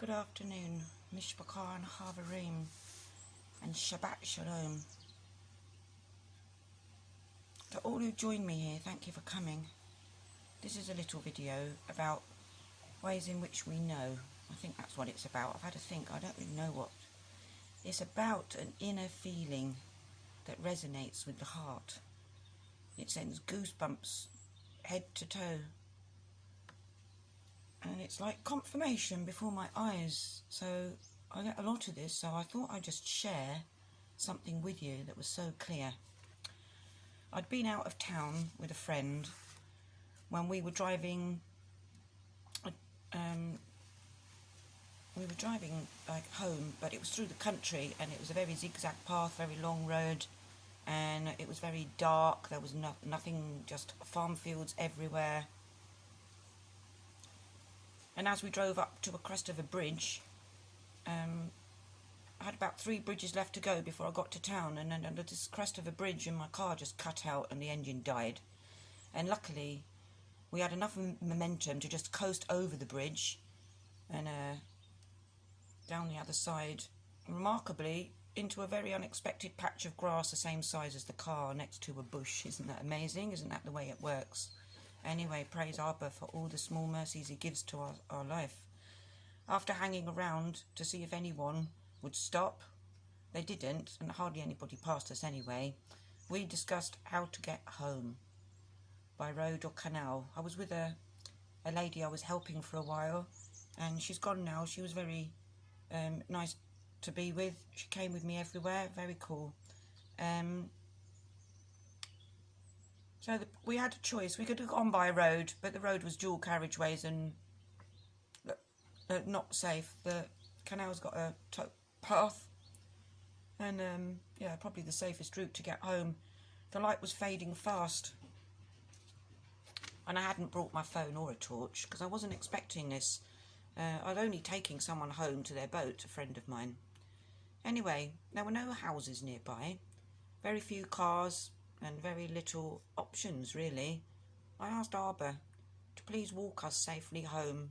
Good afternoon, Mishpachah and Havarim, and Shabbat Shalom. To all who join me here, thank you for coming. This is a little video about ways in which we know. I think that's what it's about. I've had to think, I don't really know what. It's about an inner feeling that resonates with the heart. It sends goosebumps head to toe. And it's like confirmation before my eyes. So I get a lot of this, so I thought I'd just share something with you that was so clear. I'd been out of town with a friend when we were driving like home, but it was through the country, and it was a very zigzag path, very long road, and it was very dark. There was nothing, just farm fields everywhere. And as we drove up to a crest of a bridge, I had about 3 bridges left to go before I got to town, and then under this crest of a bridge, and my car just cut out and the engine died. And luckily, we had enough momentum to just coast over the bridge and down the other side, remarkably, into a very unexpected patch of grass the same size as the car next to a bush. Isn't that amazing? Isn't that the way it works? Anyway, praise Abba for all the small mercies he gives to our life. After hanging around to see if anyone would stop, they didn't, and hardly anybody passed us anyway. We discussed how to get home, by road or canal. I was with a lady I was helping for a while, and she's gone now. She was very nice to be with. She came with me everywhere, very cool. So we had a choice. We could have gone by road, but the road was dual carriageways and not safe. The canal's got a path, and yeah, probably the safest route to get home. The light was fading fast, and I hadn't brought my phone or a torch because I wasn't expecting this. I'd only taken someone home to their boat, a friend of mine. Anyway, there were no houses nearby, very few cars, and very little options, really. I asked Abba to please walk us safely home,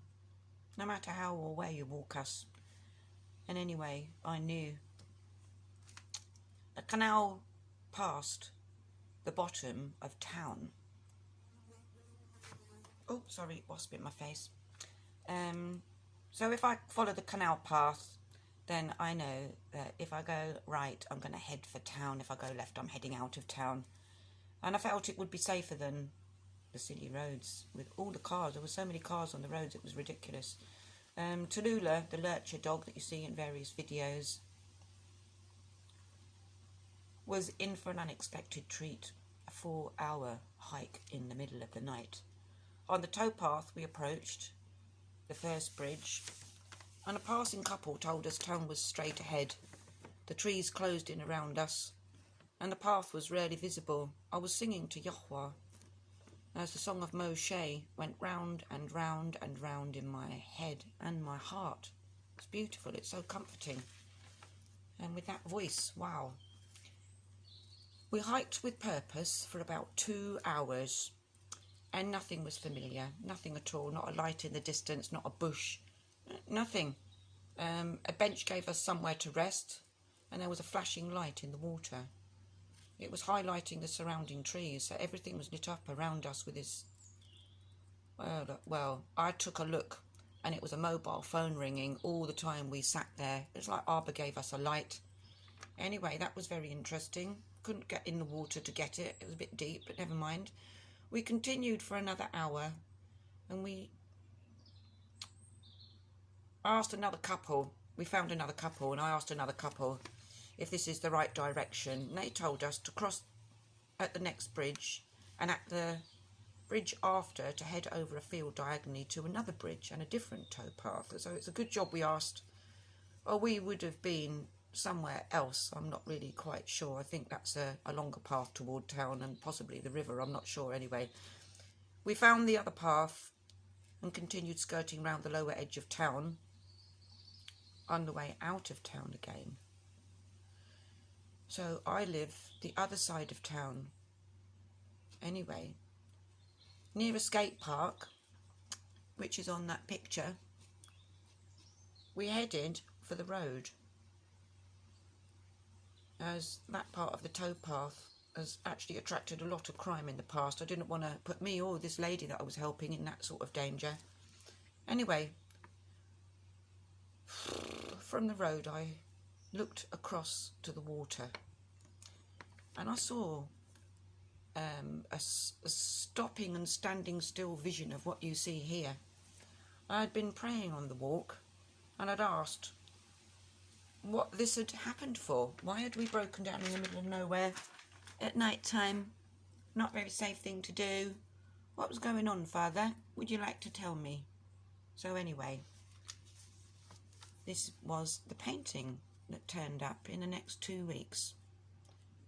no matter how or where you walk us. And anyway, I knew. The canal passed the bottom of town. Oh, sorry, wasp in my face. So if I follow the canal path, then I know that if I go right, I'm going to head for town. If I go left, I'm heading out of town. And I felt it would be safer than the city roads with all the cars. There were so many cars on the roads, it was ridiculous. Tallulah, the lurcher dog that you see in various videos, was in for an unexpected treat. A 4-hour hike in the middle of the night. On the towpath, we approached the first bridge, and a passing couple told us town was straight ahead. The trees closed in around us, and the path was rarely visible. I was singing to Yahweh as the song of Moshe went round and round and round in my head and my heart. It's beautiful, it's so comforting. And with that voice, wow. We hiked with purpose for about 2 hours, and nothing was familiar, nothing at all, not a light in the distance, not a bush, nothing. A bench gave us somewhere to rest, and there was a flashing light in the water. It was highlighting the surrounding trees, so everything was lit up around us with this. Well, I took a look, and it was a mobile phone ringing all the time we sat there. It was like Abba gave us a light. Anyway, that was very interesting. Couldn't get in the water to get it. It was a bit deep, but never mind. We continued for another hour, and I asked another couple. We found another couple, and I asked another couple if this is the right direction. And they told us to cross at the next bridge, and at the bridge after to head over a field diagonally to another bridge and a different towpath. So it's a good job we asked, or we would have been somewhere else. I'm not really quite sure. I think that's a longer path toward town and possibly the river. I'm not sure. Anyway, we found the other path and continued skirting round the lower edge of town on the way out of town again. So I live the other side of town. Anyway, near a skate park, which is on that picture, we headed for the road, as that part of the towpath has actually attracted a lot of crime in the past. I didn't want to put me or this lady that I was helping in that sort of danger. Anyway, from the road I looked across to the water and I saw a stopping and standing still vision of what you see here. I had been praying on the walk and I'd asked what this had happened for. Why had we broken down in the middle of nowhere at night time? Not a very safe thing to do. What was going on, Father? Would you like to tell me? So anyway, this was the painting that turned up in the next 2 weeks.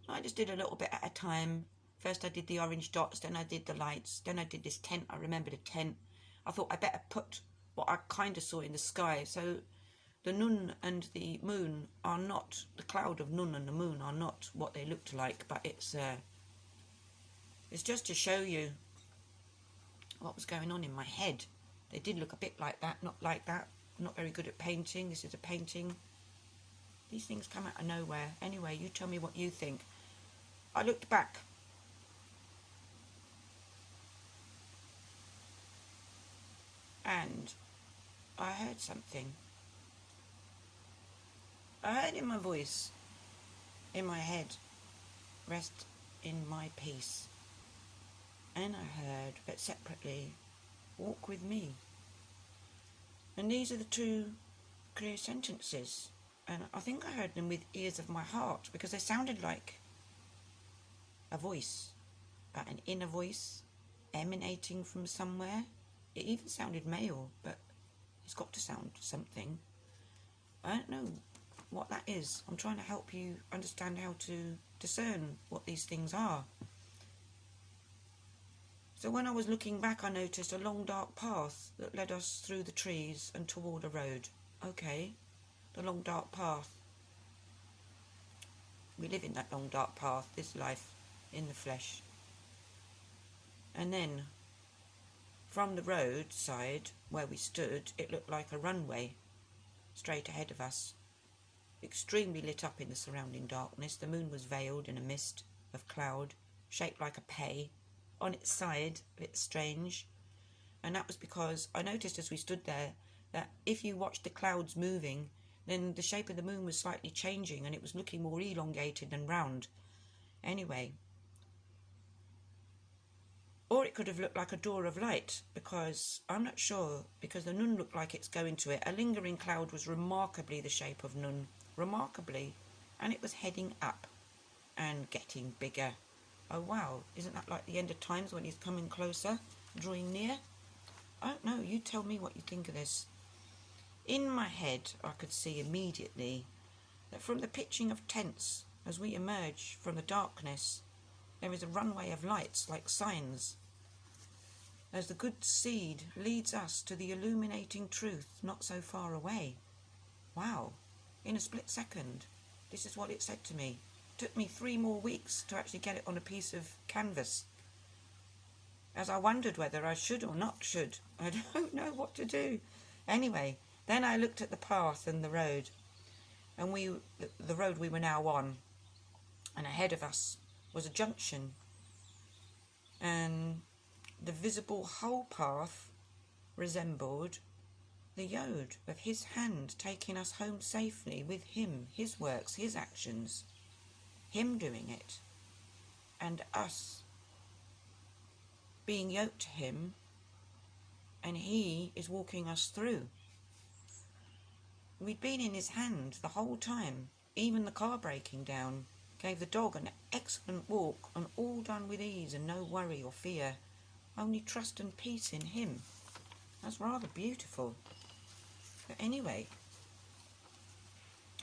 I just did a little bit at a time. First I did the orange dots, then I did the lights, then I did this tent. I remembered a tent. I thought I better put what I kind of saw in the sky. So the Nun and the moon are not, the cloud of Nun and the moon are not what they looked like, but it's just to show you what was going on in my head. They did look a bit like that, not like that. Not very good at painting. This is a painting. These things come out of nowhere. Anyway, you tell me what you think. I looked back. And I heard something. I heard in my voice, in my head, rest in my peace. And I heard, but separately, walk with me. And these are the two clear sentences. And I think I heard them with ears of my heart because they sounded like a voice, but an inner voice emanating from somewhere. It even sounded male, but it's got to sound something. I don't know what that is. I'm trying to help you understand how to discern what these things are. So when I was looking back, I noticed a long dark path that led us through the trees and toward a road. Okay, the long dark path. We live in that long dark path, this life, in the flesh. And then, from the roadside where we stood, it looked like a runway straight ahead of us, extremely lit up in the surrounding darkness. The moon was veiled in a mist of cloud, shaped like a pea. On its side, a bit strange, and that was because I noticed as we stood there that if you watched the clouds moving, then the shape of the moon was slightly changing and it was looking more elongated and round. Anyway, or it could have looked like a door of light, because I'm not sure, because the Nun looked like it's going to it. A lingering cloud was remarkably the shape of Nun, remarkably, and it was heading up and getting bigger. Oh wow, isn't that like the end of times when he's coming closer, drawing near? I don't know, you tell me what you think of this. In my head, I could see immediately that from the pitching of tents, as we emerge from the darkness, there is a runway of lights like signs, as the good seed leads us to the illuminating truth not so far away. Wow, in a split second, this is what it said to me. Took me 3 more weeks to actually get it on a piece of canvas, as I wondered whether I should or not should. I don't know what to do. Anyway, then I looked at the path and the road, and the road we were now on, and ahead of us was a junction, and the visible whole path resembled the yod of his hand taking us home safely with him, his works, his actions, him doing it, and us being yoked to him, and he is walking us through. We'd been in his hand the whole time, even the car breaking down gave the dog an excellent walk, and all done with ease and no worry or fear, only trust and peace in him. That's rather beautiful. But anyway,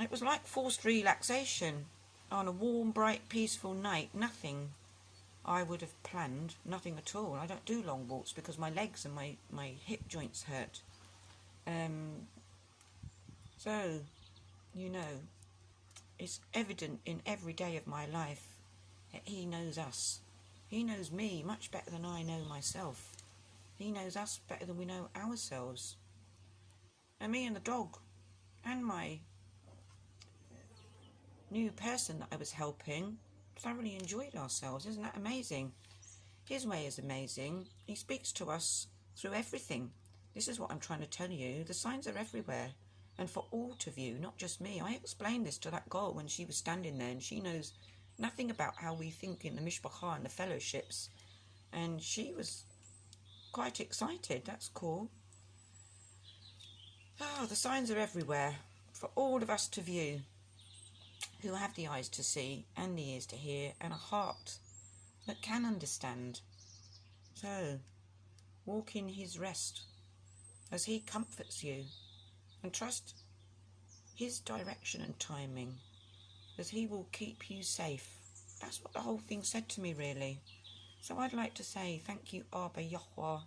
it was like forced relaxation on a warm, bright, peaceful night. Nothing I would have planned, nothing at all. I don't do long walks because my legs and my hip joints hurt. So, you know, it's evident in every day of my life that he knows us. He knows me much better than I know myself. He knows us better than we know ourselves. And me and the dog and my new person that I was helping thoroughly enjoyed ourselves. Isn't that amazing? His way is amazing. He speaks to us through everything. This is what I'm trying to tell you. The signs are everywhere, and for all to view, not just me. I explained this to that girl when she was standing there, and she knows nothing about how we think in the mishpachah and the fellowships, and she was quite excited. That's cool. Oh, the signs are everywhere for all of us to view, who have the eyes to see and the ears to hear and a heart that can understand. So, walk in his rest as he comforts you, and trust his direction and timing, as he will keep you safe. That's what the whole thing said to me, really. So I'd like to say thank you, Abba Yahweh,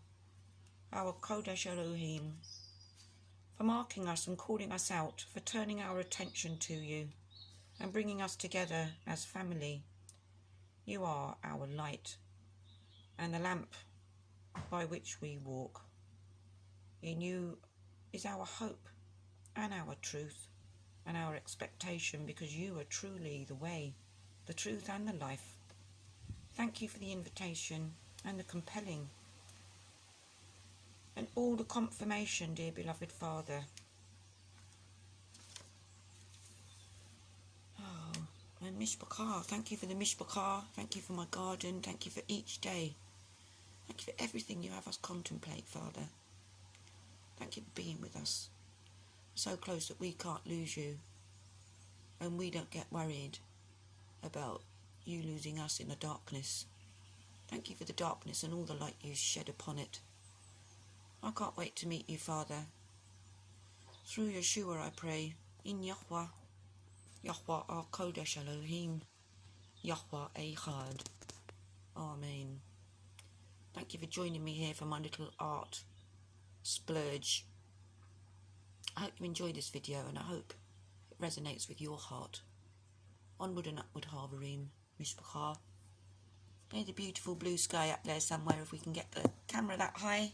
our Kodesh Elohim, for marking us and calling us out, for turning our attention to you and bringing us together as family. You are our light and the lamp by which we walk. In you is our hope and our truth and our expectation, because you are truly the way, the truth and the life. Thank you for the invitation and the compelling and all the confirmation, dear beloved Father. Oh, and mishpachah, thank you for the mishpachah, thank you for my garden, thank you for each day. Thank you for everything you have us contemplate, Father. Thank you for being with us, so close that we can't lose you, and we don't get worried about you losing us in the darkness. Thank you for the darkness and all the light you shed upon it. I can't wait to meet you, Father. Through Yeshua I pray, in Yahweh, Yahweh our Kodesh Elohim, Yahweh Echad. Amen. Thank you for joining me here for my little art splurge. I hope you enjoyed this video, and I hope it resonates with your heart. Onward and upward, Harvarim, Mishpachah. There's a beautiful blue sky up there somewhere, if we can get the camera that high.